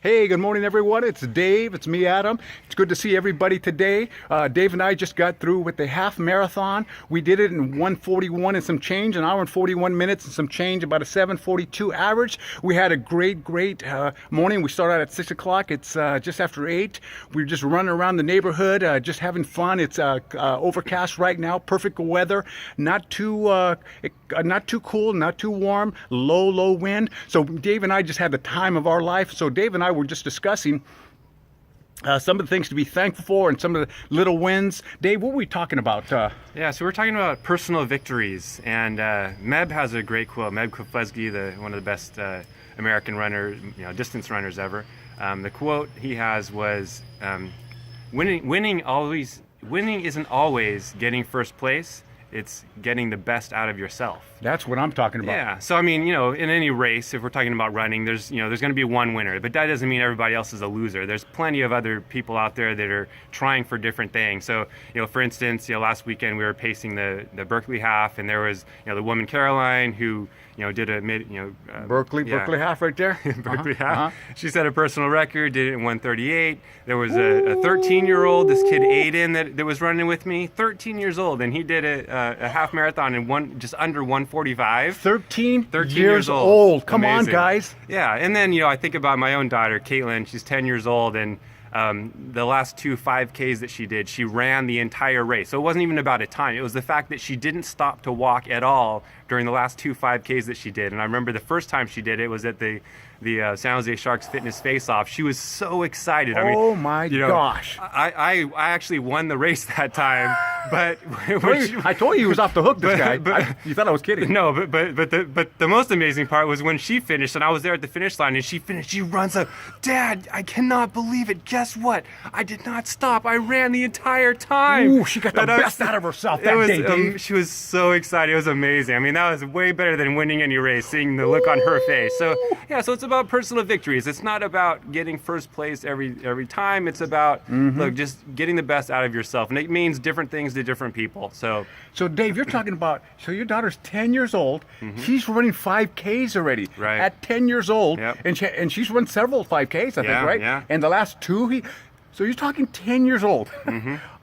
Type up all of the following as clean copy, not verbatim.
Hey, good morning, everyone. It's Dave. It's me, Adam. It's good to see everybody today. Dave and I just got through with the half marathon. We did it in 1:41 and some change, an hour and 41 minutes and some change, about a 7:42 average. We had a great morning. We started out at 6 o'clock. It's just after 8. We're just running around the neighborhood, just having fun. It's overcast right now, perfect weather, not too cool, not too warm, low wind. So Dave and I just had the time of our life. So Dave and I were just discussing some of the things to be thankful for and some of the little wins. Dave, what were we talking about? So we're talking about personal victories, and Meb has a great quote. Meb Keflezighi, one of the best American runners, distance runners ever. The quote he has was, "Winning isn't always getting first place. It's getting the best out of yourself." That's what I'm talking about. Yeah. So I mean, in any race, if we're talking about running, there's going to be one winner, but that doesn't mean everybody else is a loser. There's plenty of other people out there that are trying for different things. So, for instance, last weekend we were pacing the Berkeley half, and there was, the woman Caroline who, did a Berkeley half right there. Berkeley half. She set a personal record, did it in 1:38. There was a 13-year-old, this kid Aiden that was running with me, 13 years old, and he did a half marathon in just under 1:45. 13 years old. Come Amazing. On, guys. Yeah, and then I think about my own daughter, Caitlin. She's 10 years old, and the last 2 5Ks that she did, she ran the entire race. So it wasn't even about a time. It was the fact that she didn't stop to walk at all during the last 2 5Ks that she did. And I remember the first time she did it was at the San Jose Sharks Fitness Face-Off. She was so excited. Oh my gosh! I actually won the race that time, but I told you he was off the hook. This guy. You thought I was kidding? No, but the most amazing part was when she finished, and I was there at the finish line, and she finished. She runs up, "Dad, I cannot believe it. Guess what? I did not stop. I ran the entire time." Ooh, she got the best out of herself that day, Dave. She was so excited. It was amazing. I mean, that was way better than winning any race. Seeing the look on her face. So it's about personal victories. It's not about getting first place every time. It's about just getting the best out of yourself, and it means different things to different people. So Dave, you're talking about, your daughter's 10 years old. She's running 5Ks already. Right. At 10 years old. Yep. And she's run several 5Ks, I think, right? Yeah. And the last 2, so you're talking 10 years old.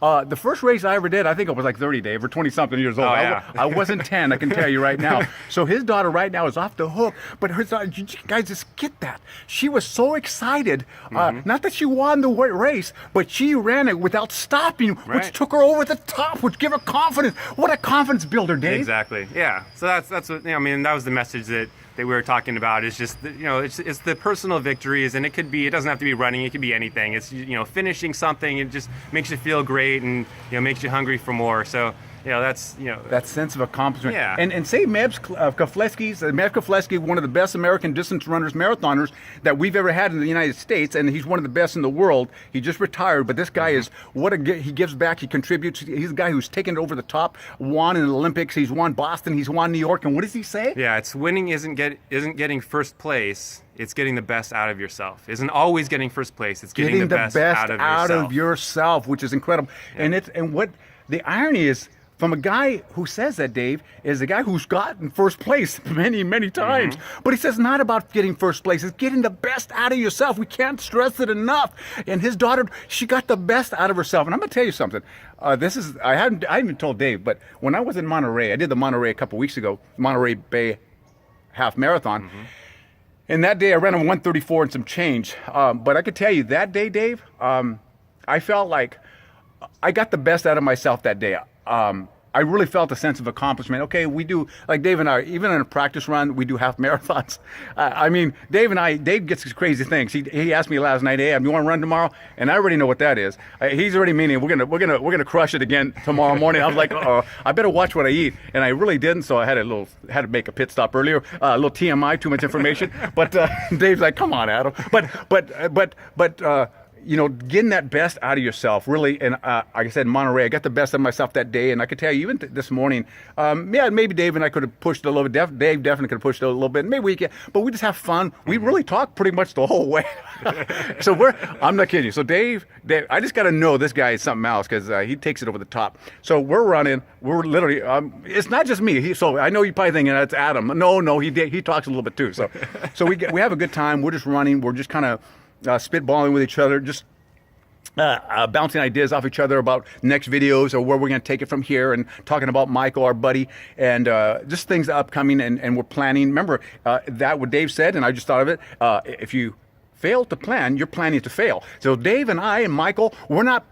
The first race I ever did, I think it was like 30, Dave, or 20-something years old. Oh, yeah. I wasn't 10, I can tell you right now. So his daughter right now is off the hook, but her daughter, you guys just get that. She was so excited, not that she won the race, but she ran it without stopping, which took her over the top, which gave her confidence. What a confidence builder, Dave. Exactly. Yeah. So that's what that was the message that we were talking about. Is just it's the personal victories, and it doesn't have to be running. It could be anything. It's finishing something. It just makes you feel great and makes you hungry for more. So that's that sense of accomplishment. Yeah. And say Meb Keflezighi, one of the best American distance runners, marathoners that we've ever had in the United States, and he's one of the best in the world. He just retired, but this guy is he gives back, he contributes. He's a guy who's taken it over the top, won in the Olympics, he's won Boston, he's won New York, and what does he say? Yeah, it's winning isn't getting first place. It's getting the best out of yourself. Isn't always getting first place. It's getting the best out of yourself, which is incredible. Yeah. And what the irony is, from a guy who says that, Dave, is a guy who's gotten first place many times. But he says not about getting first place. It's getting the best out of yourself. We can't stress it enough. And his daughter, she got the best out of herself. And I'm going to tell you something. I haven't even told Dave, but when I was in Monterey, I did the Monterey a couple weeks ago, Monterey Bay half marathon. And that day I ran a 1:34 and some change. But I could tell you that day, Dave, I felt like I got the best out of myself that day. I really felt a sense of accomplishment. Okay, we do, like Dave and I, even in a practice run, we do half marathons. Dave gets crazy things. He asked me last night, "Hey, you want to run tomorrow?" And I already know what that is. He's already meaning we're gonna crush it again tomorrow morning. I was like, I better watch what I eat, and I really didn't. So I had to make a pit stop earlier. A little TMI, too much information. But Dave's like, "Come on, Adam." But getting that best out of yourself, really. And like I said, in Monterey, I got the best of myself that day. And I could tell you, even this morning, maybe Dave and I could have pushed it a little bit. Dave definitely could have pushed it a little bit. Maybe we can, but we just have fun. We really talk pretty much the whole way. So I'm not kidding you. So Dave, I just got to know this guy is something else, because he takes it over the top. So we're running. We're literally, it's not just me. So I know you're probably thinking that's Adam. No, he talks a little bit too. So we have a good time. We're just running. We're just kind of spitballing with each other, just bouncing ideas off each other about next videos or where we're going to take it from here, and talking about Michael, our buddy, and just things upcoming, and we're planning. Remember that what Dave said, and I just thought of it. If you fail to plan, you're planning to fail. So Dave and I and Michael, we're not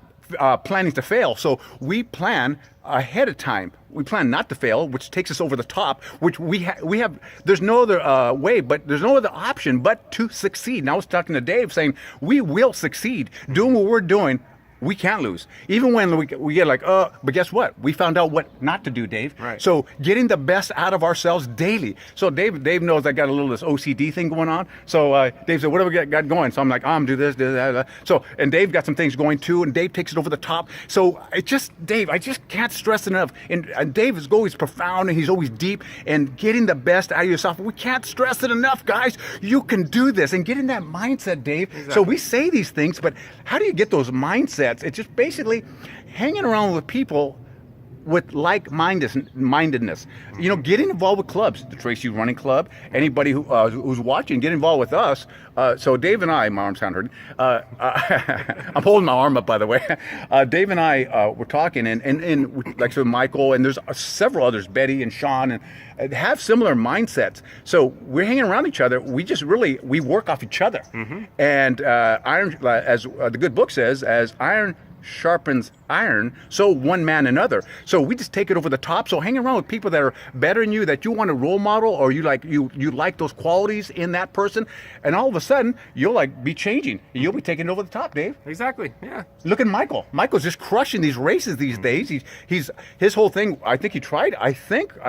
planning to fail. So we plan ahead of time. We plan not to fail, which takes us over the top, which we have, there's no other way, but there's no other option but to succeed. And I was talking to Dave saying, we will succeed. Doing what we're doing, we can't lose. Even when we get like, but guess what? We found out what not to do, Dave. Right. So getting the best out of ourselves daily. So Dave knows I got a little this OCD thing going on. So Dave said, what do we got going? So I'm like, I'm do this, do that. So, and Dave got some things going too, and Dave takes it over the top. So Dave, I just can't stress enough. And Dave is always profound, and he's always deep, and getting the best out of yourself. We can't stress it enough, guys. You can do this, and get in that mindset, Dave. Exactly. So we say these things, but how do you get those mindsets? It's just basically hanging around with people with like-mindedness. You know, getting involved with clubs, the Tracy Running Club. Anybody who's watching, get involved with us. So Dave and I, my arm's kind of hurting. I'm holding my arm up, by the way. Dave and I were talking, and like so Michael, and there's several others, Betty and Sean, and have similar mindsets. So we're hanging around each other. We just we work off each other. Mm-hmm. And iron, as the good book says, as iron sharpens iron, so one man another. So we just take it over the top. So hang around with people that are better than you, that you want to role model, or you like those qualities in that person, and all of a sudden you'll be changing. You'll be taking it over the top, Dave. Exactly. Yeah. Look at Michael. Michael's just crushing these races these days. He's his whole thing. I think he tried. I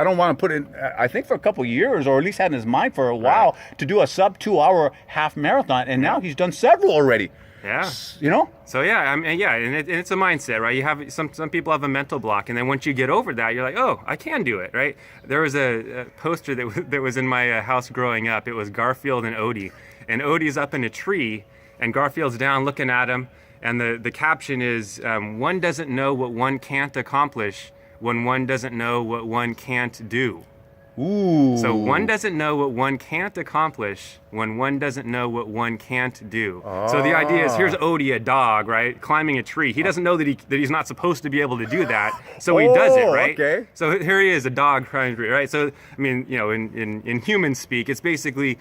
don't want to put in. I think for a couple of years, or at least had in his mind for a while, to do a sub 2 hour half marathon, and now he's done several already. Yeah. You know? So yeah, and it's a mindset, right? You have some people have a mental block, and then once you get over that, you're like, oh, I can do it, right? There was a poster that was in my house growing up. It was Garfield and Odie, and Odie's up in a tree, and Garfield's down looking at him, and the caption is, one doesn't know what one can't accomplish when one doesn't know what one can't do. Ooh. So one doesn't know what one can't accomplish when one doesn't know what one can't do. So the idea is, here's Odie, a dog, right, climbing a tree. He doesn't know that he's not supposed to be able to do that, so he does it, right? Okay. So here he is, a dog climbing a tree, right? So I mean, you know, in human speak, it's basically,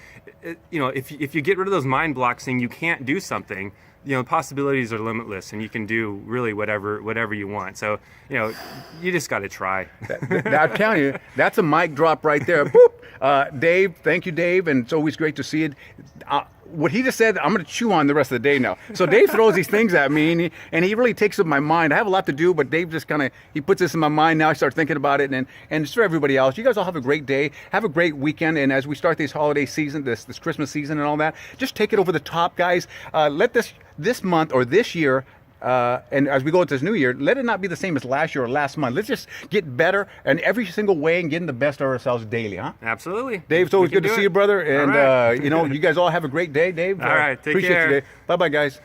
you know, if you get rid of those mind blocks saying you can't do something, you know, possibilities are limitless, and you can do really whatever you want. So, you know, you just got to try. I'm telling you, that's a mic drop right there. Boop. Dave, thank you, Dave, and it's always great to see it. What he just said, I'm going to chew on the rest of the day now. So Dave throws these things at me, and he really takes up my mind. I have a lot to do, but Dave just he puts this in my mind now. I start thinking about it, and it's for everybody else. You guys all have a great day. Have a great weekend, and as we start this holiday season, this Christmas season and all that, just take it over the top, guys. Let this month or this year, and as we go into this new year, let it not be the same as last year or last month. Let's just get better in every single way and getting the best of ourselves daily, huh? Absolutely. Dave, it's always good to see you, brother. And, right. you know, you guys all have a great day, Dave. All right, take appreciate care. you, Dave. Bye-bye, guys.